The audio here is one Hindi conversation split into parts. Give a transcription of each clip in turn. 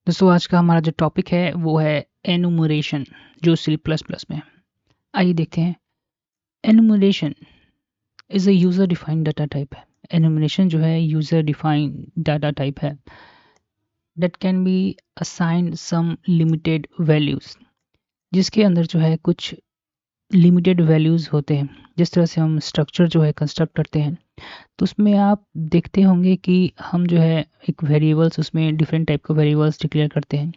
दोस्तों आज का हमारा जो टॉपिक है वो है एनुमरेशन जो सी प्लस प्लस में है। आइए देखते हैं। Enumeration is a user defined data type है। एनुमरेशन जो है यूजर डिफाइंड डाटा टाइप है that can be assigned some limited values, जिसके अंदर जो है कुछ लिमिटेड वैल्यूज होते हैं। जिस तरह से हम स्ट्रक्चर जो है कंस्ट्रक्ट करते हैं तो उसमें आप देखते होंगे कि हम जो है एक वेरिएबल्स उसमें डिफरेंट टाइप का वेरिएबल्स डिक्लेयर करते हैं।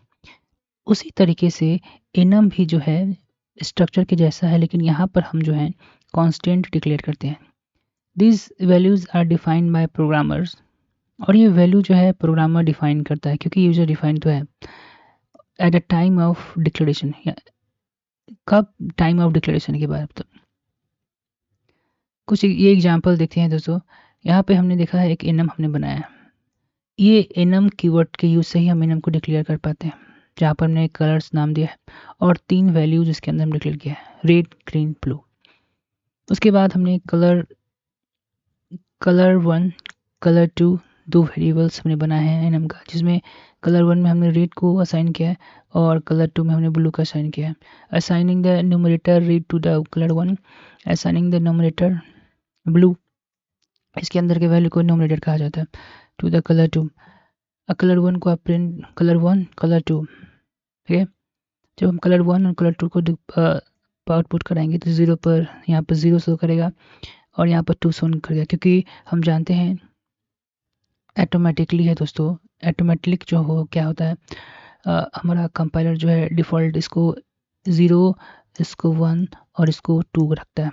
उसी तरीके से enum भी जो है स्ट्रक्चर के जैसा है, लेकिन यहाँ पर हम जो है कांस्टेंट डिक्लेयर करते हैं। These values are defined by programmers, और ये वैल्यू जो है प्रोग्रामर डिफाइन करता है क्योंकि यूजर डिफाइन तो है at a time of declaration. कब? टाइम ऑफ डिक्लेरेशन के बाद। तो कुछ ये एग्जांपल देखते हैं दोस्तों। यहाँ पे हमने देखा है एक enum हमने बनाया है। ये enum कीवर्ड के यूज से ही हम enum को डिक्लेयर कर पाते हैं, जहाँ पर हमने कलर्स नाम दिया है और 3 वैल्यूज इसके अंदर हम डिक्लेयर किया है, रेड ग्रीन ब्लू। उसके बाद हमने कलर 1 कलर 2 दो वेरिएबल्स हमने बनाए हैं enum का, जिसमें कलर 1 में हमने रेड को असाइन किया है और कलर 2 में हमने ब्लू का असाइन किया है। Assigning the numerator red to the colour 1, assigning the numerator blue, इसके अंदर के वैल्यू को न्यूमरेटर कहा जाता है, टू द कलर 2। कलर 1 को आप प्रिंट कलर 1 कलर 2, ठीक है। जब हम कलर 1 और कलर 2 को आउटपुट कराएंगे तो ज़ीरो पर यहाँ पर ज़ीरो शो करेगा और यहाँ पर 2 शो करेगा, क्योंकि हम जानते हैं ऑटोमेटिकली है दोस्तों। ऑटोमेटिक जो हो क्या होता है, हमारा कंपाइलर जो है डिफ़ॉल्ट इसको 0, इसको 1 और इसको 2 रखता है।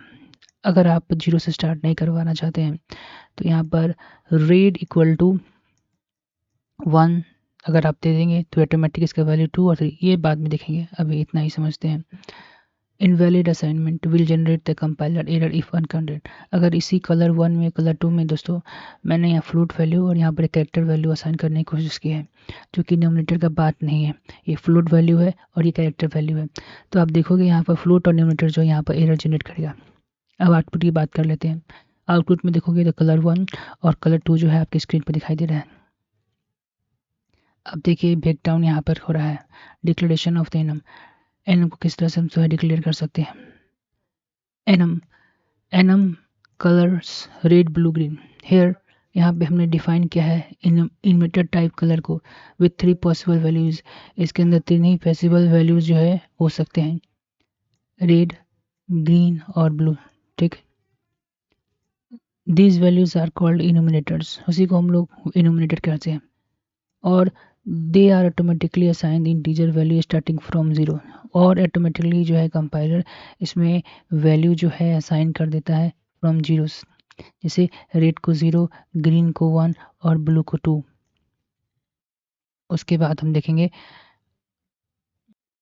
अगर आप 0 से स्टार्ट नहीं करवाना चाहते हैं तो यहाँ पर रेड इक्वल टू 1 अगर आप दे देंगे तो ऑटोमेटिक इसका वैल्यू 2 और 3, ये बाद में देखेंगे, अभी इतना ही समझते हैं। Invalid assignment will generate the compiler error if uncounted. अगर इसी कलर 1 में कलर 2 में दोस्तों मैंने यहाँ फ्लोट वैल्यू और यहाँ पर कैरेक्टर वैल्यू असाइन करने की कोशिश की है, जो कि न्यूमरेटर का बात नहीं है। ये फ्लोट वैल्यू है और ये कैरेक्टर वैल्यू है। तो आप देखोगे यहाँ पर फ्लोट और न्यूमरेटर जो यहाँ पर एरर जनरेट करेगा। अब आउटपुट की बात कर लेते हैं। आउटपुट में देखोगे तो कलर 1 और कलर 2 जो है आपकी स्क्रीन पर दिखाई दे रहा है। अब देखिए ब्रेकडाउन यहाँ पर हो रहा है, declaration of the enum. Annum को किस तरह से हम जो है डिक्लेयर कर सकते हैं। Enum enum colours red blue green. Here यहाँ पे हमने डिफाइन किया है इनवर्टेड टाइप कलर को विथ 3 पॉसिबल वैल्यूज। इसके अंदर 3 ही पॉसिबल वैल्यूज जो है हो सकते हैं, रेड ग्रीन और ब्लू, ठीक। These values are called enumerators, उसी को हम लोग इनोमिनेटर कहते हैं। और they are automatically assign integer value starting from 0, और ऑटोमेटिकली जो है कंपाइलर इसमें वैल्यू जो है असाइन कर देता है फ्रॉम जीरोस, जैसे रेड को 0, ग्रीन को 1 और ब्लू को 2। उसके बाद हम देखेंगे,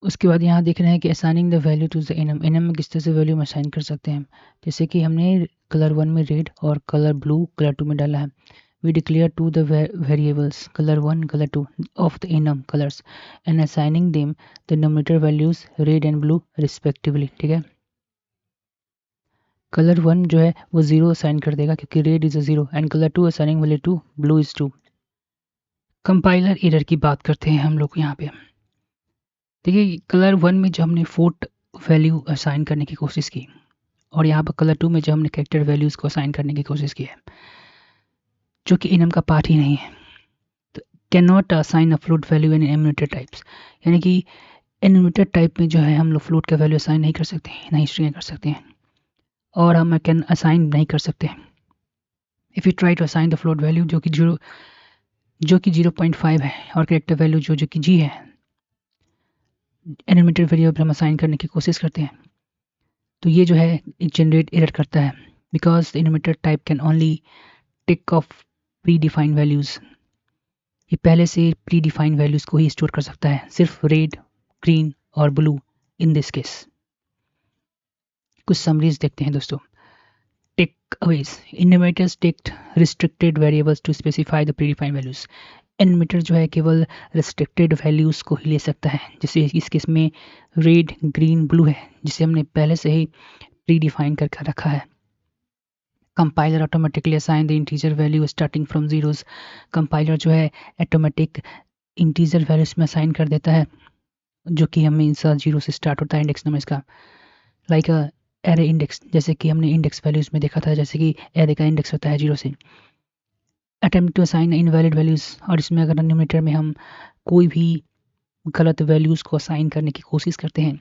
उसके बाद यहाँ देख रहे हैं कि assigning the value to the enum. Enum में किस तरह से वैल्यू हम असाइन कर सकते हैं, जैसे कि हमने कलर 1 में रेड और कलर ब्लू कलर 2 में डाला है। We declare to the variables color 1 color 2 of the enum colors and assigning them the numerator values red and blue respectively, ठीक है। कलर 1 जो है वो 0 असाइन कर देगा क्योंकि red is a 0, and colour 2 assigning value 2 blue is 2। Compiler error की बात करते हैं हम लोग यहाँ पे। देखिए कलर 1 में जो हमने फोर्ट वैल्यू असाइन करने की कोशिश की और यहाँ पर कलर 2 में जो हमने कैरेक्टर वैल्यूज को असाइन करने की कोशिश की है, जो कि इनम का पार्ट ही नहीं है, can not assign a float value in animated types. यानी कि एनिमेटेड टाइप में जो है हम लोग फ्लोट का वैल्यू असाइन नहीं कर सकते, नहीं स्ट्रिंग कर सकते हैं, और हम कैन असाइन नहीं कर सकते। If you try to assign the float value जो कि 0.5 है और कैरेक्टर वैल्यू जो कि जी है, एनिमेटेड वेरिएबल हम असाइन करने की कोशिश करते हैं तो ये जो है जनरेट एरर करता है, because the animated type can only take of predefined values. ये पहले से प्री डिफाइंड वैल्यूज़ को ही स्टोर कर सकता है, सिर्फ रेड ग्रीन और ब्लू इन दिस केस। कुछ समरीज देखते हैं दोस्तों। Takeaways enumerators take restricted variables to specify the predefined values. Enumerator जो है केवल रिस्ट्रिक्टेड वैल्यूज़ को ही ले सकता है, जैसे इस केस में रेड ग्रीन ब्लू है जिसे हमने पहले से ही प्री डिफाइन करके रखा है। Compiler automatically assign the integer value starting from zeros. Compiler जो है ऑटोमेटिक इंटीजर वैल्यूज में असाइन कर देता है, जो कि हमेशा 0 से स्टार्ट होता है इंडेक्स नंबर इसका, लाइक एरे इंडेक्स, जैसे कि हमने इंडेक्स वैल्यूज में देखा था, जैसे कि एरे का इंडेक्स होता है 0 से। Attempt to assign invalid values, और इसमें अगर न्यूमरेटर में हम कोई भी गलत वैल्यूज को असाइन करने की कोशिश करते हैं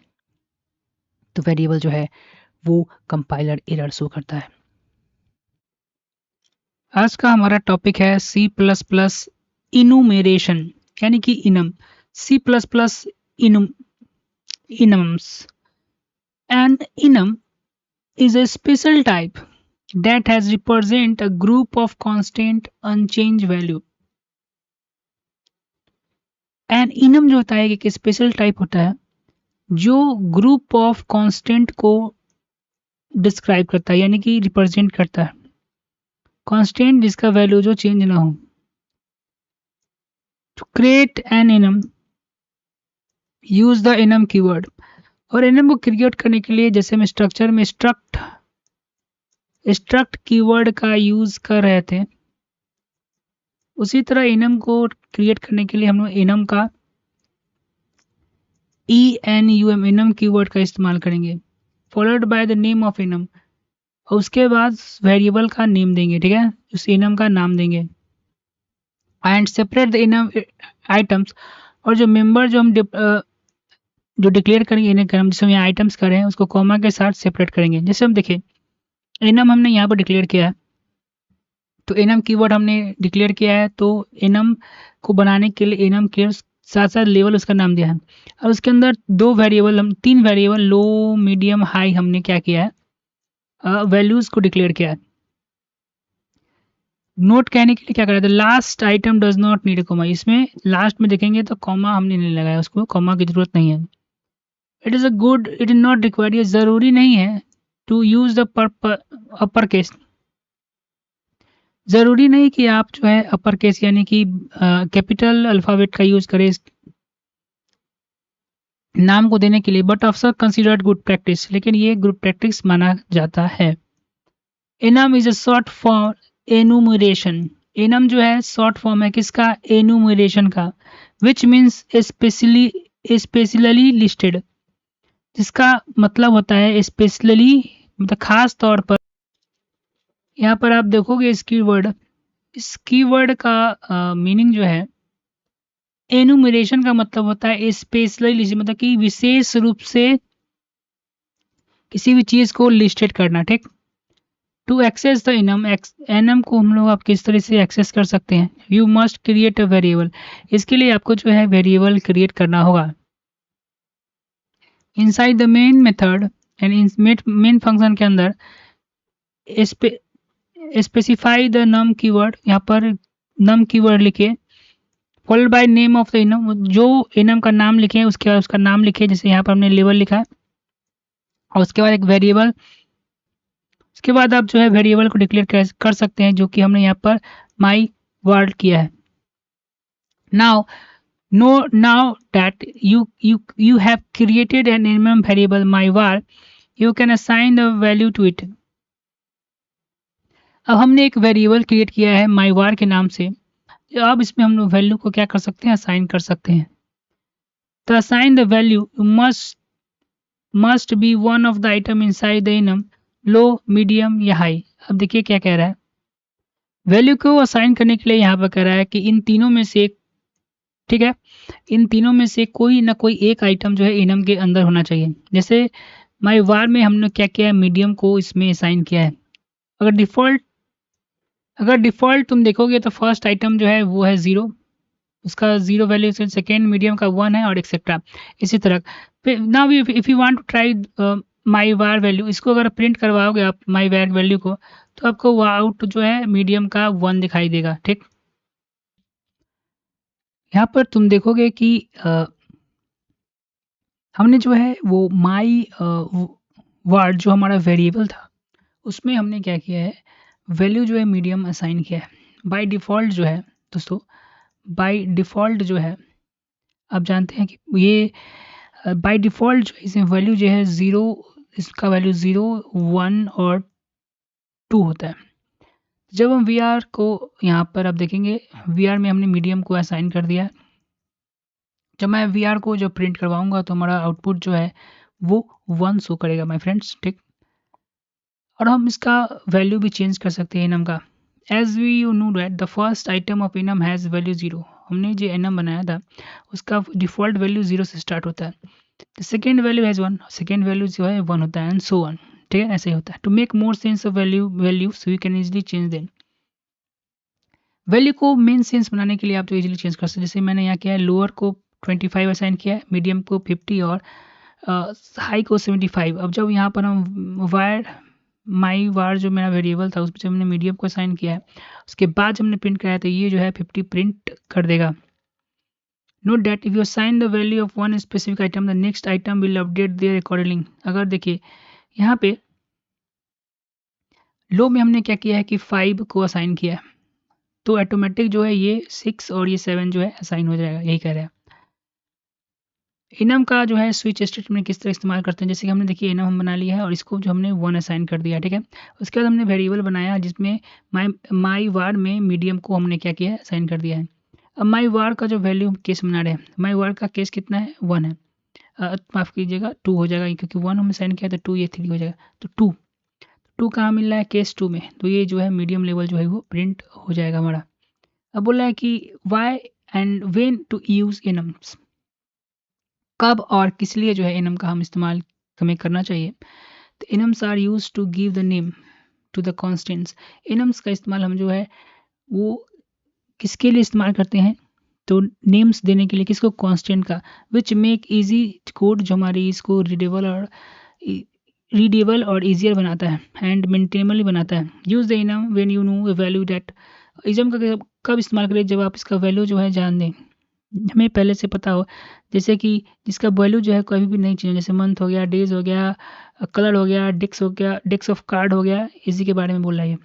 तो वेरिएबल जो है वो कंपाइलर एरर शो करता है। आज का हमारा टॉपिक है C++ इनुमेरेशन, यानी कि enum. C++ enums. An enum is a special type that has represent a group of constant unchanged value. An enum जो होता है एक स्पेशल टाइप होता है जो ग्रुप ऑफ कांस्टेंट को डिस्क्राइब करता है, यानी कि रिप्रेजेंट करता है, कांस्टेंट जिसका वैल्यू जो चेंज ना हो। To create an enum use the enum keyword, और enum को क्रिएट करने के लिए जैसे हम स्ट्रक्चर में स्ट्रक्ट कीवर्ड का यूज कर रहे थे, उसी तरह enum को क्रिएट करने के लिए हम लोग enum का enum कीवर्ड का इस्तेमाल करेंगे, followed by the name of enum, और उसके बाद वेरिएबल का नेम देंगे, ठीक है, उस enum का नाम देंगे। And separate the enum items, और जो मेंबर जो हम जो डिक्लेयर करेंगे इन्हें हम जिसमें आइटम्स कर रहे हैं उसको कॉमा के साथ सेपरेट करेंगे। जैसे हम देखें enum हमने यहाँ पर डिक्लेयर किया है, तो enum कीवर्ड हमने डिक्लेयर किया है, तो enum को बनाने के लिए enum के साथ साथ लेवल उसका नाम दिया है, और उसके अंदर तीन वेरिएबल लो मीडियम हाई हमने क्या किया है, वैल्यूज को डिक्लेयर किया है। नोट कहने के लिए क्या करा था, last item does not need comma, इसमें लास्ट में देखेंगे तो कॉमा हमने नहीं लगाया, उसको कॉमा की जरूरत नहीं है। इट इज नॉट रिक्वायर्ड, ये जरूरी नहीं है to use the upper case, जरूरी नहीं कि आप जो है अपर केस यानी कि कैपिटल अल्फाबेट का यूज करें नाम को देने के लिए, बट अफसर कंसिडर्ड गुड प्रैक्टिस, लेकिन ये गुड प्रैक्टिस माना जाता है। enum is a short form enumeration, enum जो है शॉर्ट फॉर्म है किसका, एनुमरेशन का, विच मीन्स स्पेशली लिस्टेड, जिसका मतलब होता है स्पेशली, मतलब खास तौर पर। यहाँ पर आप देखोगे इस कीवर्ड का मीनिंग जो है, एनुमरेशन का मतलब होता है स्पेशली, मतलब कि विशेष रूप से किसी भी चीज को लिस्टेड करना, ठीक। टू एक्सेस द enum को हम लोग आप किस तरह से एक्सेस कर सकते हैं, you must create a variable, इसके लिए आपको जो है वेरिएबल क्रिएट करना होगा। Inside the main method and main function के अंदर स्पेसिफाई द num कीवर्ड, यहाँ पर num कीवर्ड लिखे, followed by name of the enum, जो enum का नाम लिखे उसके बाद उसका नाम लिखे, जैसे यहाँ पर हमने लेवल लिखा है, और उसके बाद एक वेरिएबल, उसके बाद आप जो है वेरिएबल को डिक्लेयर कर सकते हैं, जो कि हमने यहाँ पर माई वर्ड किया है। now that you have created an enum variable myvar, you can assign the value to it। अब हमने एक वेरिएबल क्रिएट किया है myvar के नाम से, अब इसमें हम लोग वैल्यू को क्या कर सकते हैं, असाइन कर सकते हैं। तो assign the value must be one of the item inside the enum, low medium या हाई। अब देखिए क्या कह रहा है, वैल्यू को असाइन करने के लिए यहाँ पर कह रहा है कि इन तीनों में से, ठीक है, इन तीनों में से कोई ना कोई एक आइटम जो है enum के अंदर होना चाहिए। जैसे माई वार में हमने क्या किया है, मीडियम को इसमें असाइन किया है। अगर डिफॉल्ट तुम देखोगे तो फर्स्ट आइटम जो है वो है 0, उसका 0 वैल्यू, सेकेंड मीडियम का 1 है, और एक्सेट्रा इसी तरह। Now if you want to try my var value, इसको अगर प्रिंट करवाओगे आप माई वार वैल्यू को, तो आपको आउट जो है मीडियम का 1 दिखाई देगा, ठीक। यहाँ पर तुम देखोगे कि हमने जो है वो माई वर्ड जो हमारा वेरिएबल था उसमें हमने क्या किया है, वैल्यू जो है मीडियम असाइन किया है। बाय डिफ़ॉल्ट जो है दोस्तों, बाय डिफ़ॉल्ट जो है आप जानते हैं कि ये बाय डिफ़ॉल्ट जो इसमें वैल्यू जो है 0, इसका वैल्यू 0, 1 और 2 होता है। जब हम वी आर को यहाँ पर आप देखेंगे, वी आर में हमने मीडियम को असाइन कर दिया, जब मैं VR को जब प्रिंट करवाऊंगा तो हमारा आउटपुट जो है वो 1 शो करेगा माय फ्रेंड्स, ठीक। और हम इसका वैल्यू भी चेंज कर सकते हैं इनम का। As we you know that the first item of enum has value 0। हमने जो इनम बनाया था उसका डिफ़ॉल्ट वैल्यू 0 से स्टार्ट होता है। The second value has 1, second value जो है 1 होता है, एंड सो ऑन, ठीक है, ऐसे ही होता है। To make more sense of value so we can easily change them. Value को मेन सेंस बनाने के लिए आप तो इजीली चेंज कर सकते हैं। जैसे मैंने यहाँ किया है, लोअर को 25 असाइन किया है, मीडियम को 50 और हाई को 75। अब जब यहाँ पर हम माई वार जो मेरा वेरिएबल था उसमें जब हमने मीडियम को असाइन किया है, उसके बाद जब हमने प्रिंट कराया तो ये जो है 50 प्रिंट कर देगा। Note that if you assign the value of one specific item the next item will update their accordingly. अगर देखिए यहाँ पे लो में हमने क्या किया है कि 5 को असाइन किया है, तो ऑटोमेटिक जो है ये 6 और ये 7 जो है असाइन हो जाएगा, यही कह रहे हैं। इनम का जो है स्विच स्टेटमेंट किस तरह इस्तेमाल करते हैं, जैसे कि हमने देखिए इनम हम बना लिया है और इसको जो हमने 1 असाइन कर दिया, ठीक है। उसके बाद हमने वेरिएबल बनाया जिसमें माई वार में मीडियम को हमने क्या किया है, असाइन कर दिया है। अब माई वार का जो वैल्यू केस बना रहे हैं, माई वार का केस कितना है, 1 है, माफ़ कीजिएगा 2 हो जाएगा, क्योंकि 1 हमने असाइन किया तो 2 ये 3 हो जाएगा, तो 2 कहाँ मिल रहा है, केस 2 में, तो ये जो है मीडियम लेवल जो है वो प्रिंट हो जाएगा हमारा। अब बोला है कि why and when to use enums, कब और किस लिए जो है इनम का हम इस्तेमाल हमें करना चाहिए। तो enums are use to give the name to the constants. Enums का इस्तेमाल हम जो है वो किसके लिए इस्तेमाल करते हैं, तो नेम्स देने के लिए, किसको, कांस्टेंट का, विच मेक इजी कोड, जो हमारी इसको रीडेबल और ईजियर बनाता है एंड मेंटेनेबल बनाता है। Use the enum when you know A value that. Is am का कब इस्तेमाल करें, जब आप इसका वैल्यू जो है जान दें, हमें पहले से पता हो, जैसे कि जिसका वैल्यू जो है कभी भी नहीं चेंज, जैसे मंथ हो गया, डेज हो गया, कलर हो गया, डेक्स हो गया, डेक्स ऑफ कार्ड हो गया, इसी के बारे में बोल रहा है।